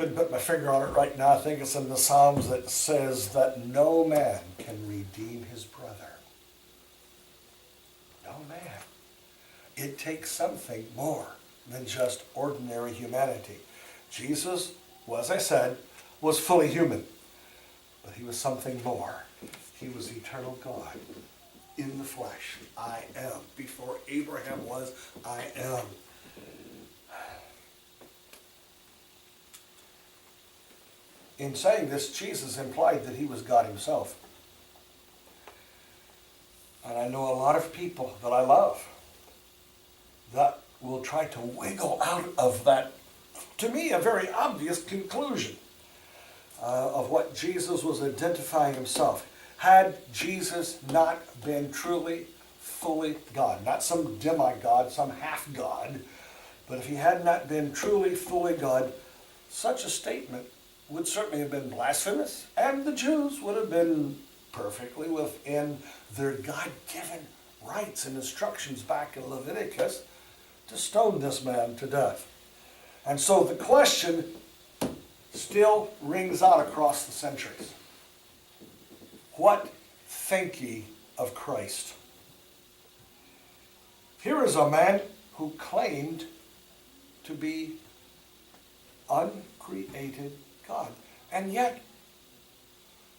couldn't put my finger on it right now. I think it's in the Psalms that says that no man can redeem his brother. No man. It takes something more than just ordinary humanity. Jesus, well, as I said, was fully human, but he was something more. He was eternal God in the flesh. I am. Before Abraham was, I am. In saying this, Jesus implied that he was God himself. And I know a lot of people that I love that will try to wiggle out of that, to me, a very obvious conclusion of what Jesus was identifying himself. Had Jesus not been truly, fully God, not some demigod, some half-God, but if he had not been truly, fully God, such a statement would certainly have been blasphemous, and the Jews would have been perfectly within their God-given rights and instructions back in Leviticus to stone this man to death. And so the question still rings out across the centuries. What think ye of Christ? Here is a man who claimed to be uncreated God. And yet,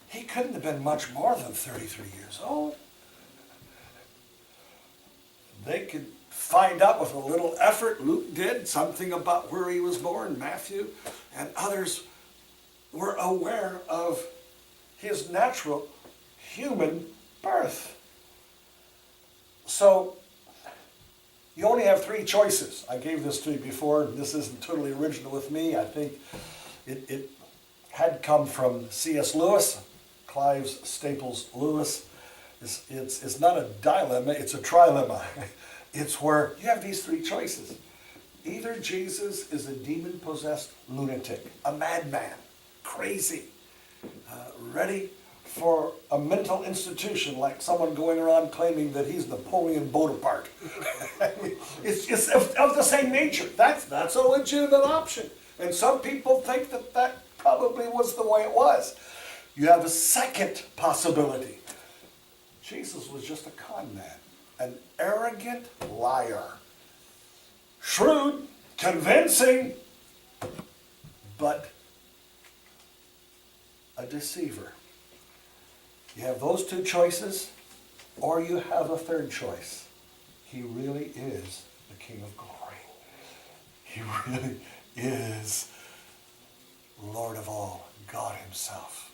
he couldn't have been much more than 33 years old. They could find out with a little effort. Luke did something about where he was born, Matthew, and others were aware of his natural human birth. So, you only have three choices. I gave this to you before. This isn't totally original with me. I think it had come from C.S. Lewis, Clive Staples Lewis. It's not a dilemma, it's a trilemma. It's where you have these three choices. Either Jesus is a demon-possessed lunatic, a madman, crazy, ready for a mental institution, like someone going around claiming that he's Napoleon Bonaparte. It's of the same nature. That's a legitimate option. And some people think that that probably was the way it was. You have a second possibility. Jesus was just a con man, an arrogant liar. Shrewd, convincing, but a deceiver. You have those two choices, or you have a third choice. He really is the King of glory. He really is Lord of all, God himself.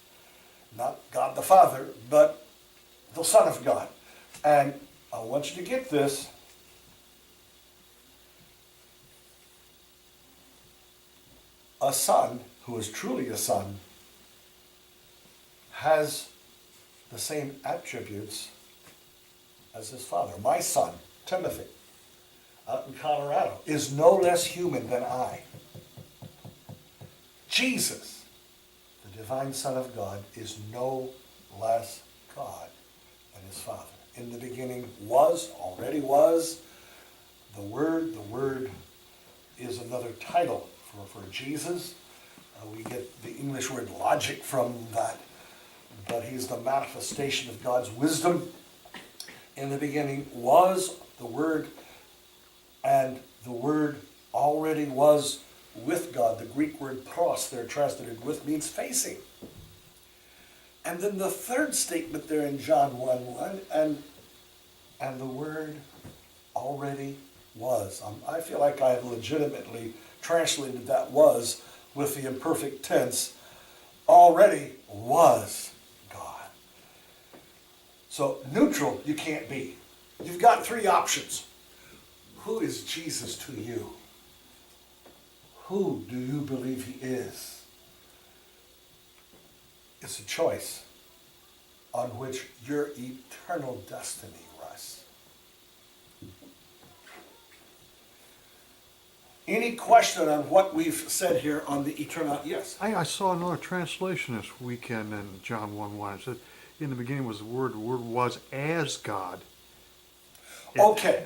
Not God the Father, but the Son of God. And I want you to get this. A son who is truly a son has the same attributes as his father. My son, Timothy, out in Colorado, is no less human than I. Jesus, the divine Son of God, is no less God than his Father. In the beginning already was, the Word is another title for Jesus. We get the English word logic from that, but he's the manifestation of God's wisdom. In the beginning was the Word, and the Word already was with God. The Greek word pros there translated with means facing. And then the third statement there in John 1:1, and the Word already was. I feel like I have legitimately translated that was with the imperfect tense. Already was God. So neutral you can't be. You've got three options. Who is Jesus to you? Who do you believe he is? It's a choice on which your eternal destiny rests. Any question on what we've said here on the eternal? Yes. I saw another translation this weekend in John 1:1. It said, in the beginning was the Word was as God. Okay.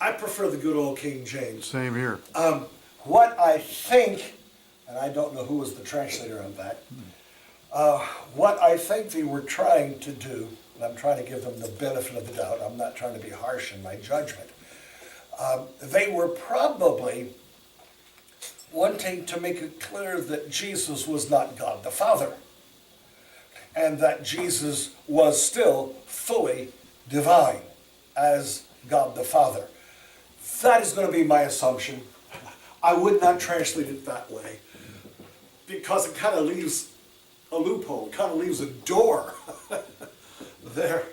I prefer the good old King James. Same here. what I think, and I don't know who was the translator on that, what I think they were trying to do, and I'm trying to give them the benefit of the doubt, I'm not trying to be harsh in my judgment, they were probably wanting to make it clear that Jesus was not God the Father, and that Jesus was still fully divine as God the Father. That is going to be my assumption. I would not translate it that way, because it kind of leaves a loophole, it kind of leaves a door there.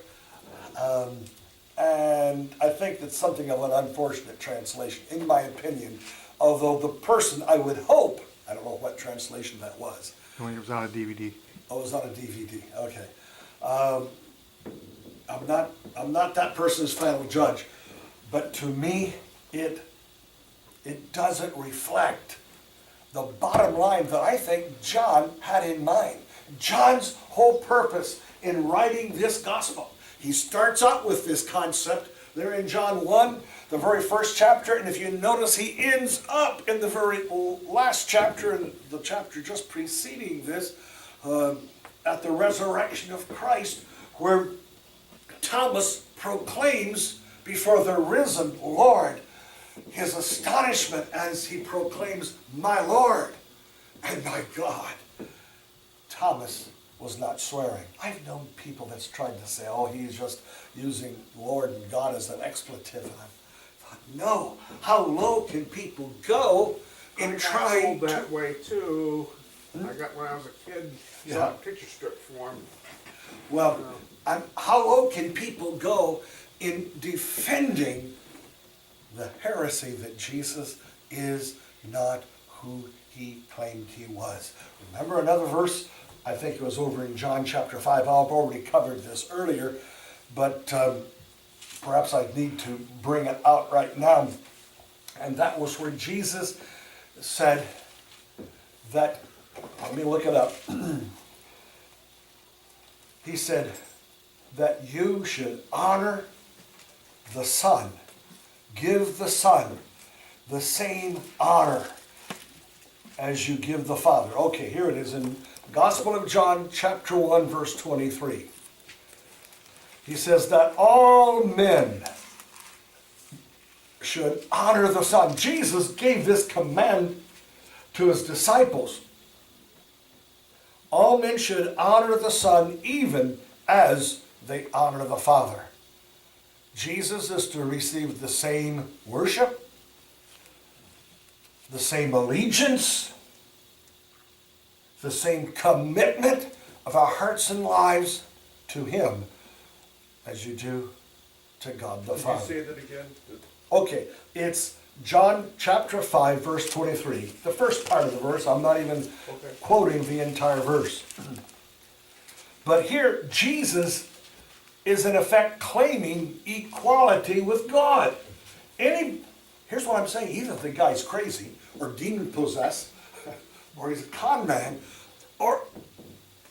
And I think that's something of an unfortunate translation, in my opinion. Although the person, I would hope, I don't know what translation that was. When it was on a DVD. Oh, it was on a DVD, okay. I'm not that person's final judge, but to me, it doesn't reflect the bottom line that I think John had in mind. John's whole purpose in writing this gospel. He starts out with this concept there in John 1, the very first chapter, and if you notice, he ends up in the very last chapter, and the chapter just preceding this, at the resurrection of Christ, where Thomas proclaims before the risen Lord his astonishment as he proclaims, "My Lord and my God." Thomas was not swearing. I've known people that's tried to say, oh, he's just using Lord and God as an expletive. And I thought, no, how low can people go in trying to... that way too. I got, when I was a kid, saw a picture strip form. Well, how low can people go in defending the heresy that Jesus is not who he claimed he was? Remember another verse? I think it was over in John chapter 5. I've already covered this earlier, but perhaps I need to bring it out right now. And that was where Jesus said that, let me look it up. He said that you should honor the Son, give the Son the same honor as you give the Father. Okay, here it is in Gospel of John, chapter 1, verse 23. He says that all men should honor the Son. Jesus gave this command to his disciples. All men should honor the Son even as they honor the Father. Jesus is to receive the same worship, the same allegiance, the same commitment of our hearts and lives to him as you do to God the Father. Can you say that again? Okay, it's John chapter 5, verse 23. The first part of the verse, I'm not even quoting the entire verse. But here, Jesus is in effect claiming equality with God. Here's what I'm saying, either the guy's crazy, or demon-possessed, or he's a con man, or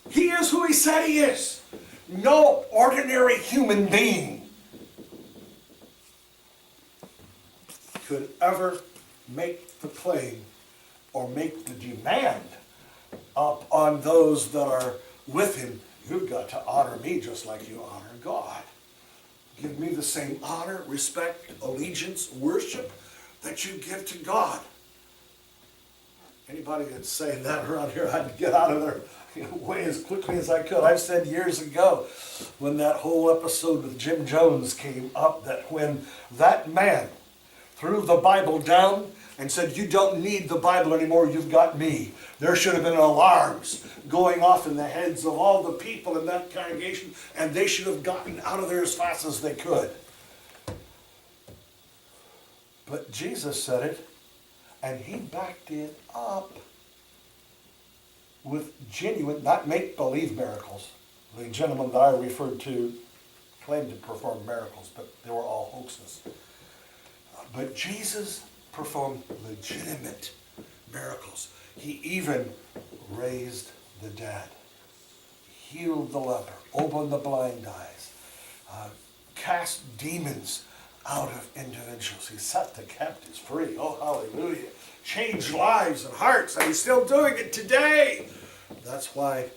he is who he said he is. No ordinary human being could ever make the claim or make the demand upon those that are with him. You've got to honor me just like you honor God. Give me the same honor, respect, allegiance, worship that you give to God. Anybody that's saying that around here, I'd get out of their way as quickly as I could. I've said years ago, when that whole episode with Jim Jones came up, that when that man threw the Bible down and said, you don't need the Bible anymore, you've got me, there should have been alarms going off in the heads of all the people in that congregation, and they should have gotten out of there as fast as they could. But Jesus said it, and he backed it up with genuine, not make-believe miracles. The gentleman that I referred to claimed to perform miracles, but they were all hoaxes. But Jesus performed legitimate miracles. He even raised the dead, healed the leper, opened the blind eyes, cast demons out of individuals. He set the captives free. Oh, hallelujah. Changed lives and hearts, and he's still doing it today. That's why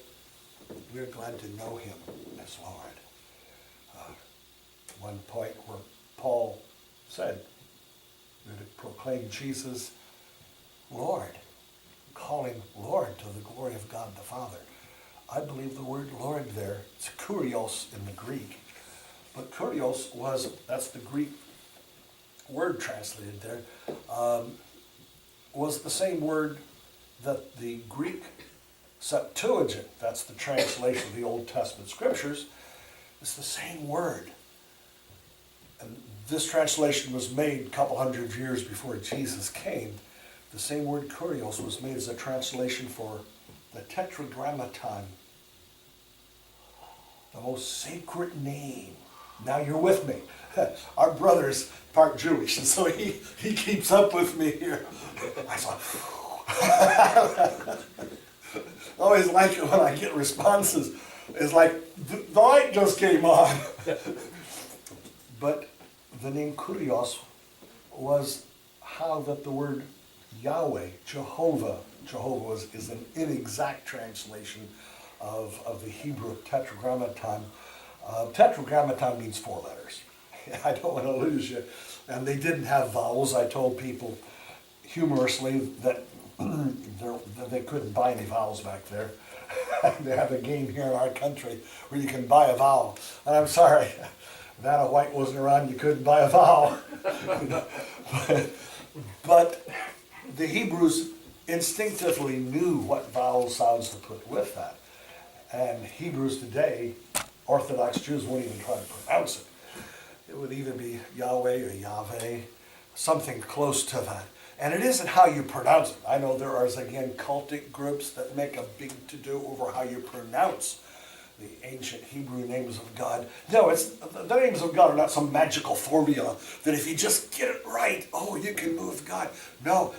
we're glad to know him as Lord. One point where Paul said, we're to proclaim Jesus Lord, calling Lord to the glory of God the Father. I believe the word Lord there, it's kurios in the Greek. But kurios that's the Greek word translated there, was the same word that the Greek Septuagint, that's the translation of the Old Testament scriptures, it's the same word. And this translation was made a couple hundred years before Jesus came. The same word kurios was made as a translation for the tetragrammaton, the most sacred name. Now you're with me. Our brother's part Jewish, and so he keeps up with me here. I thought, I always like it when I get responses. It's like the light just came on. But the name kurios was how that the word Yahweh, Jehovah is an inexact translation of the Hebrew tetragrammaton. Tetragrammaton means 4 letters. I don't want to lose you. And they didn't have vowels. I told people humorously that they couldn't buy any vowels back there. They have a game here in our country where you can buy a vowel. And I'm sorry, Vanna White wasn't around, you couldn't buy a vowel. But the Hebrews instinctively knew what vowel sounds to put with that. And Hebrews today, Orthodox Jews won't even try to pronounce it. It would either be Yahweh or Yahweh, something close to that. And it isn't how you pronounce it. I know there are, again, cultic groups that make a big to-do over how you pronounce the ancient Hebrew names of God. No, the names of God are not some magical formula that if you just get it right, oh, you can move God. No,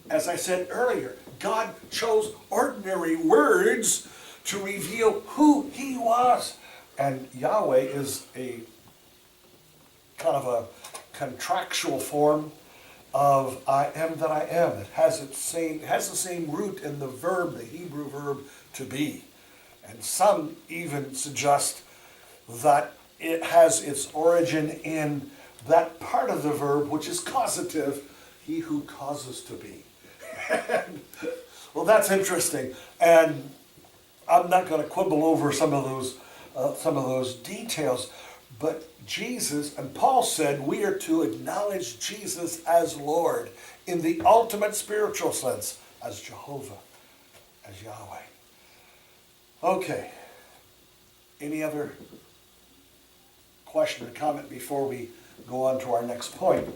as I said earlier, God chose ordinary words to reveal who he was. And Yahweh is a kind of a contractual form of I am that I am. It has the same root in the verb, the Hebrew verb to be. And some even suggest that it has its origin in that part of the verb which is causative, he who causes to be. Well, that's interesting. And I'm not going to quibble over some of those details, but Jesus, and Paul said we are to acknowledge Jesus as Lord in the ultimate spiritual sense, as Jehovah, as Yahweh. Okay. Any other question or comment before we go on to our next point?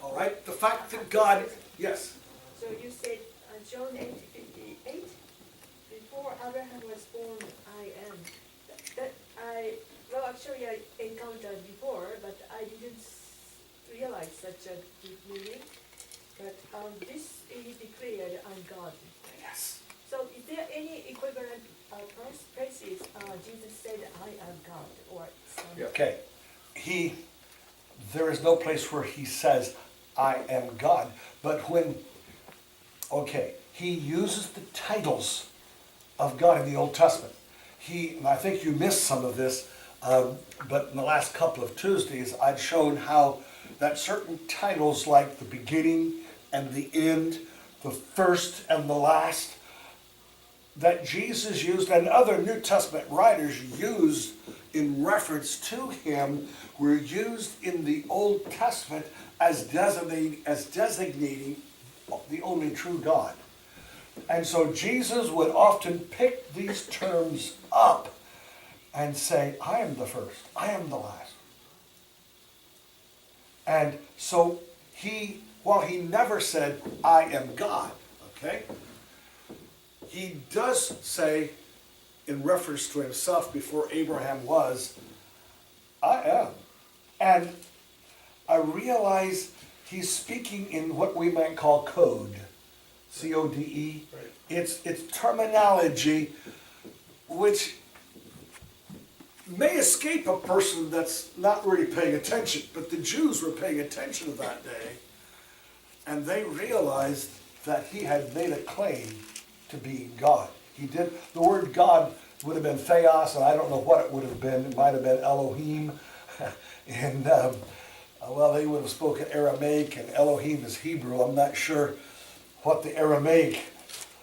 All right. The fact that God, yes. So you said John 8:58, before Abraham was born, I am. Actually I encountered before, but I didn't realize such a deep meaning. But this he declared, I'm God. Yes. So is there any equivalent places Jesus said, I am God, or some? Okay. There is no place where he says, I am God. But he uses the titles of God in the Old Testament. And I think you missed some of this, but in the last couple of Tuesdays, I'd shown how that certain titles like the beginning and the end, the first and the last, that Jesus used and other New Testament writers used in reference to him were used in the Old Testament as designating the only true God. And so Jesus would often pick these terms up and say, I am the first, I am the last. And so while he never said, I am God, okay, he does say, in reference to himself before Abraham was, I am. And I realize he's speaking in what we might call code. C-O-D-E. Right. It's terminology which may escape a person that's not really paying attention, but the Jews were paying attention to that day, and they realized that he had made a claim to being God. He did. The word God would have been theos, and I don't know what it would have been. It might have been Elohim, and well, they would have spoken Aramaic, and Elohim is Hebrew. I'm not sure what the Aramaic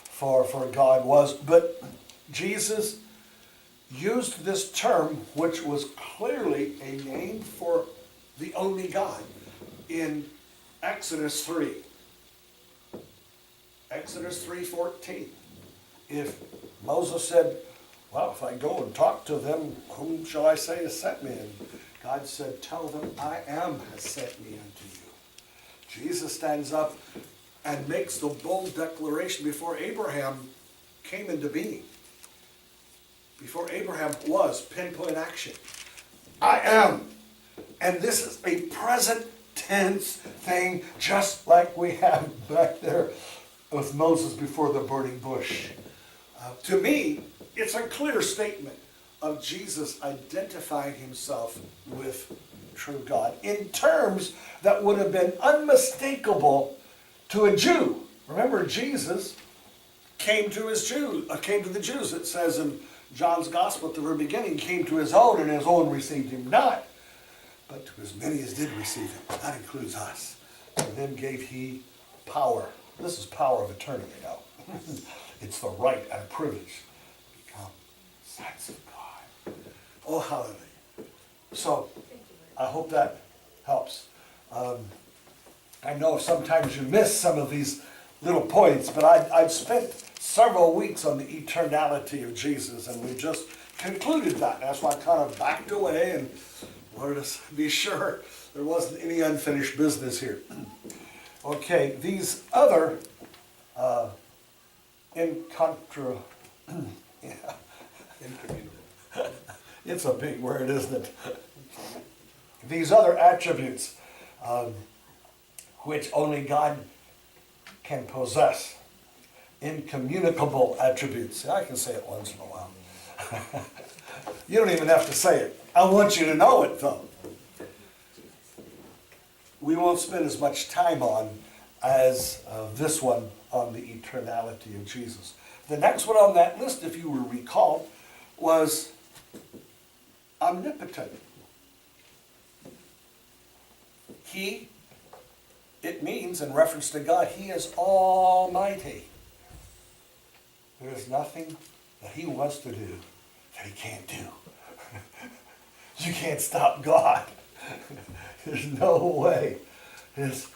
for God was, but Jesus used this term, which was clearly a name for the only God, in Exodus 3. Exodus 3:14. If Moses said, well, if I go and talk to them, whom shall I say has sent me? And God said, tell them, I am has sent me unto you. Jesus stands up and makes the bold declaration before Abraham came into being. Before Abraham was, pinpoint action. I am. And this is a present tense thing, just like we have back there with Moses before the burning bush. To me, it's a clear statement of Jesus identifying himself with true God in terms that would have been unmistakable to a Jew. Remember, Jesus came to the Jews. It says in John's Gospel at the very beginning, came to his own, and his own received him not. But to as many as did receive him, that includes us. To them gave he power. This is power of attorney, you know. It's the right and privilege to become sons of God. Oh, hallelujah. So, I hope that helps. I know sometimes you miss some of these little points, but I've spent several weeks on the eternality of Jesus, and we just concluded that. That's why I kind of backed away and wanted to be sure there wasn't any unfinished business here. Okay, these other it's a big word, isn't it? These other attributes which only God can possess. Incommunicable attributes. I can say it once in a while. You don't even have to say it. I want you to know it, though. We won't spend as much time on as this one on the eternality of Jesus. The next one on that list, if you will recall, was omnipotent. It means, in reference to God, he is almighty. There is nothing that he wants to do that he can't do. You can't stop God. There's no way. It's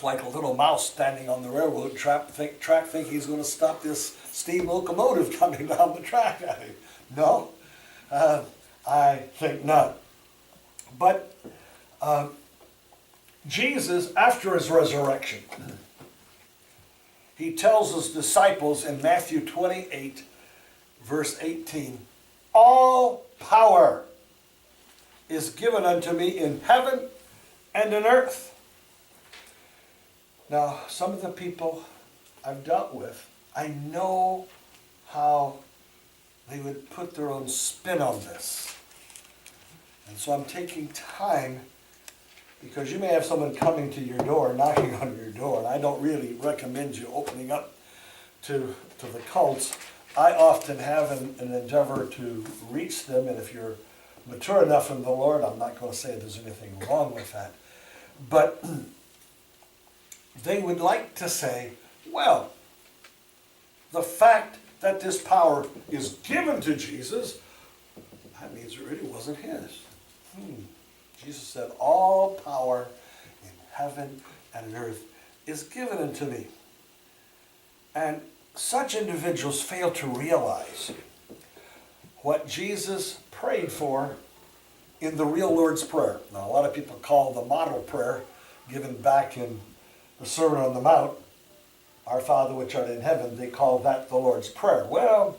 like a little mouse standing on the railroad track think he's going to stop this steam locomotive coming down the track at him. No, I think not. But Jesus, after his resurrection, he tells his disciples in Matthew 28, verse 18, all power is given unto me in heaven and in earth. Now, some of the people I've dealt with, I know how they would put their own spin on this. And so I'm taking time, because you may have someone coming to your door, knocking on your door, and I don't really recommend you opening up to the cults. I often have an endeavor to reach them, and if you're mature enough in the Lord, I'm not going to say there's anything wrong with that. But they would like to say, well, the fact that this power is given to Jesus, that means it really wasn't his. Jesus said, all power in heaven and earth is given unto me. And such individuals fail to realize what Jesus prayed for in the real Lord's Prayer. Now, a lot of people call the model prayer given back in the Sermon on the Mount, Our Father which art in heaven, they call that the Lord's Prayer. Well,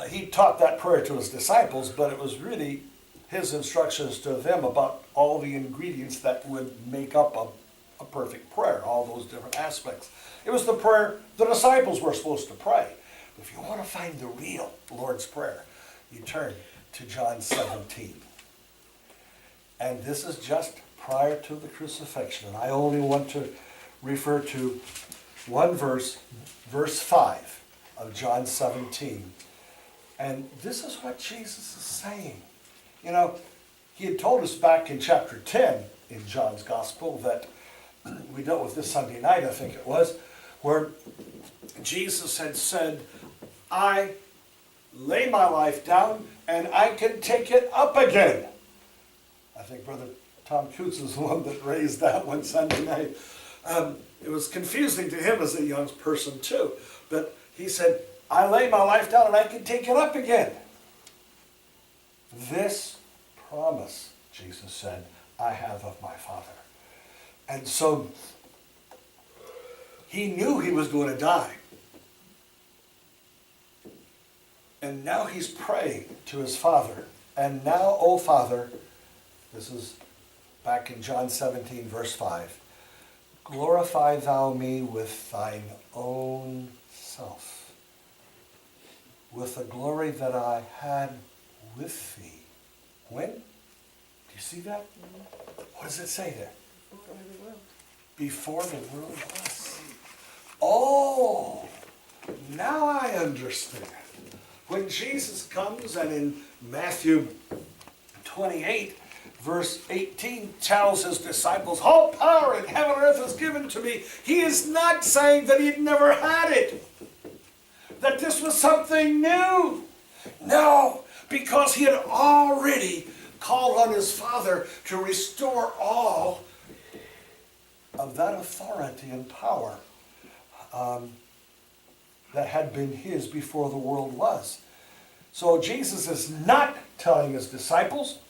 he taught that prayer to his disciples, but it was really his instructions to them about all the ingredients that would make up a perfect prayer, all those different aspects. It was the prayer the disciples were supposed to pray. But if you want to find the real Lord's Prayer, you turn to John 17. And this is just prior to the crucifixion. And I only want to refer to one verse, verse 5 of John 17. And this is what Jesus is saying. You know, he had told us back in chapter 10 in John's Gospel that we dealt with this Sunday night, I think it was, where Jesus had said, I lay my life down and I can take it up again. I think Brother Tom Coots is the one that raised that one Sunday night. It was confusing to him as a young person too. But he said, I lay my life down and I can take it up again. This promise, Jesus said, I have of my Father. And so he knew he was going to die. And now he's praying to his Father. And now, O Father, this is back in John 17, verse 5, glorify thou me with thine own self, with the glory that I had with thee. When? Do you see that? What does it say there? Before the world was. Oh, now I understand. When Jesus comes and in Matthew 28, verse 18 tells his disciples, all power in heaven and earth is given to me. He is not saying that he'd never had it, that this was something new. No, because he had already called on his Father to restore all of that authority and power that had been his before the world was. So Jesus is not telling his disciples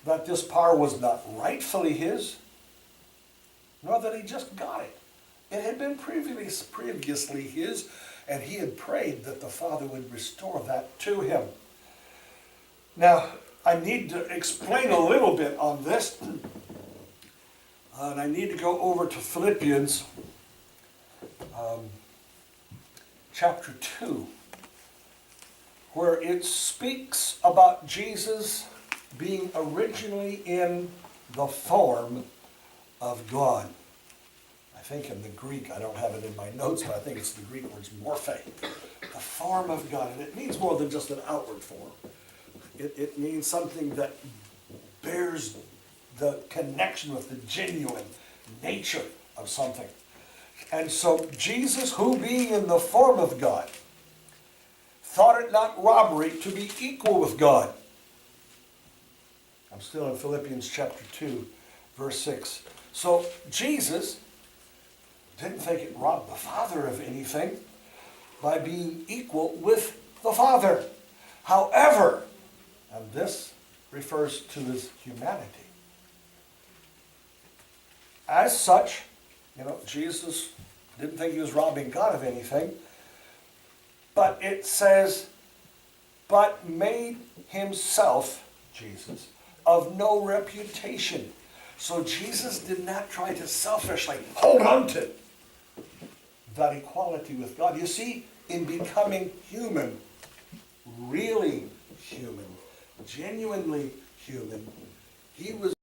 that this power was not rightfully his, nor that he just got it. It had been previously his, and he had prayed that the Father would restore that to him. Now, I need to explain a little bit on this, and I need to go over to Philippians chapter 2, where it speaks about Jesus being originally in the form of God. I think in the Greek, I don't have it in my notes, but I think it's the Greek word morphe, the form of God. And it means more than just an outward form. It means something that bears the connection with the genuine nature of something. And so Jesus, who being in the form of God, thought it not robbery to be equal with God. I'm still in Philippians chapter 2, verse 6. So Jesus didn't think it robbed the Father of anything by being equal with the Father. However, and this refers to his humanity. As such, Jesus didn't think he was robbing God of anything. But it says, but made himself, Jesus, of no reputation. So Jesus did not try to selfishly hold on to that equality with God. You see, in becoming human, really human, genuinely human, he was